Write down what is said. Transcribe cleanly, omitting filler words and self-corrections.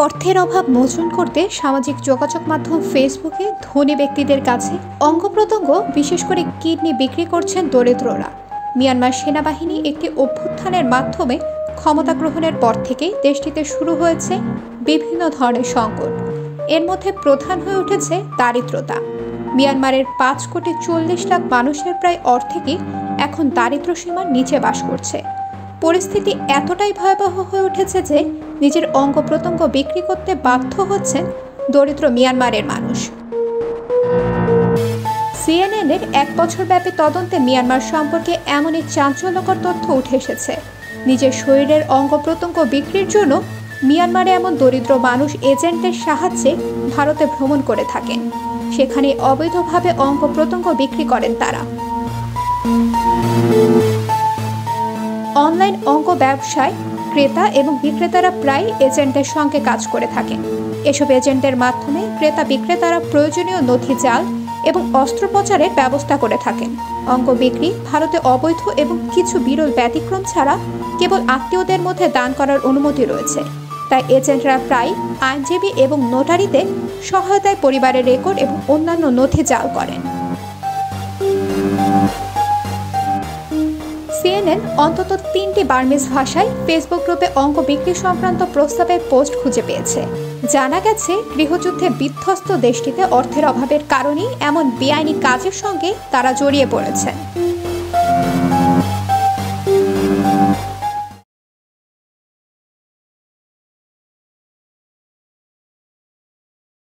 অর্থের অভাব মোচন করতে সামাজিক যোগাযোগ মাধ্যম ফেসবুকে ধনী ব্যক্তিদের কাছে অঙ্গপ্রত্যঙ্গ বিশেষ করে কিডনি বিক্রি করছেন দরিদ্ররা। মিয়ানমার সেনাবাহিনী একটি অভ্যুত্থানের মাধ্যমে ক্ষমতা গ্রহণের পর থেকেই দেশটিতে শুরু হয়েছে বিভিন্ন ধরনের সংকট। এর মধ্যে প্রধান হয়ে উঠেছে দারিদ্রতা। মিয়ানমারের 5,40,00,000 মানুষের প্রায় অর্ধেকই এখন দারিদ্র্য সীমার নিচে বাস করছে। পরিস্থিতি এতটাই ভয়াবহ হয়ে উঠেছে যে নিজের অঙ্গ প্রত্যঙ্গ বিক্রি করতে বাধ্য হচ্ছেন দরিদ্র মিয়ানমারের মানুষ। সিএনএনের 1 বছরব্যাপী তদন্তে মিয়ানমার সম্পর্কে এমনই চাঞ্চল্যকর তথ্য উঠে এসেছে। নিজের শরীরের অঙ্গ প্রত্যঙ্গ বিক্রির জন্য মিয়ানমারে এমন দরিদ্র মানুষ এজেন্টের সাহায্যে ভারতে ভ্রমণ করে থাকেন। সেখানে অবৈধভাবে অঙ্গ প্রত্যঙ্গ বিক্রি করেন তারা। অনলাইন অঙ্গ ব্যবসায় ক্রেতা এবং বিক্রেতারা প্রায় এজেন্টের সঙ্গে কাজ করে থাকেন। এসব এজেন্টের মাধ্যমে ক্রেতা বিক্রেতারা প্রয়োজনীয় নথি জাল এবং অস্ত্রোপচারের ব্যবস্থা করে থাকেন। অঙ্গ বিক্রি ভারতে অবৈধ এবং কিছু বিরল ব্যতিক্রম ছাড়া কেবল আত্মীয়দের মধ্যে দান করার অনুমতি রয়েছে। তাই এজেন্টরা প্রায় আইনজীবী এবং নোটারিতে সহায়তায় পরিবারের রেকর্ড এবং অন্যান্য নথি জাল করেন। সিএনএন অন্তত 3টি বার্মিজ ভাষায় ফেসবুক গ্রুপে অঙ্গ বিক্রি সংক্রান্ত প্রস্তাবের পোস্ট খুঁজে পেয়েছে। জানা গেছে, গৃহযুদ্ধে বিধ্বস্ত দেশটিতে অর্থের অভাবের কারণেই এমন বেআইনি কাজের সঙ্গে তারা জড়িয়ে পড়েছে।